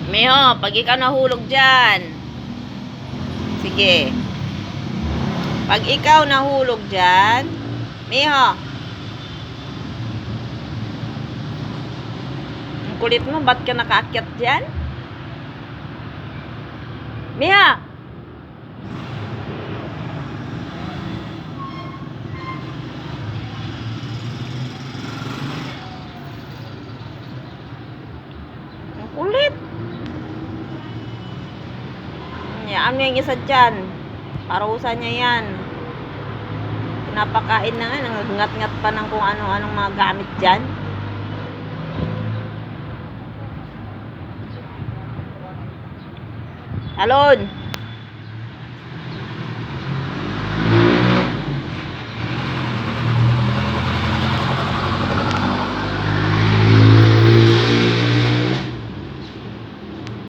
Miho, pag ikaw nahulog dyan. Sige. Pag ikaw nahulog dyan, Miho. Ang kulit mo, ba't ka nakaakyat dyan? Miho. Ang kulit. Yan mo yung isa dyan. Parusa niya yan. Pinapakain na nga. Nangangat-ngat pa ng kung ano-anong mga gamit dyan. Talon.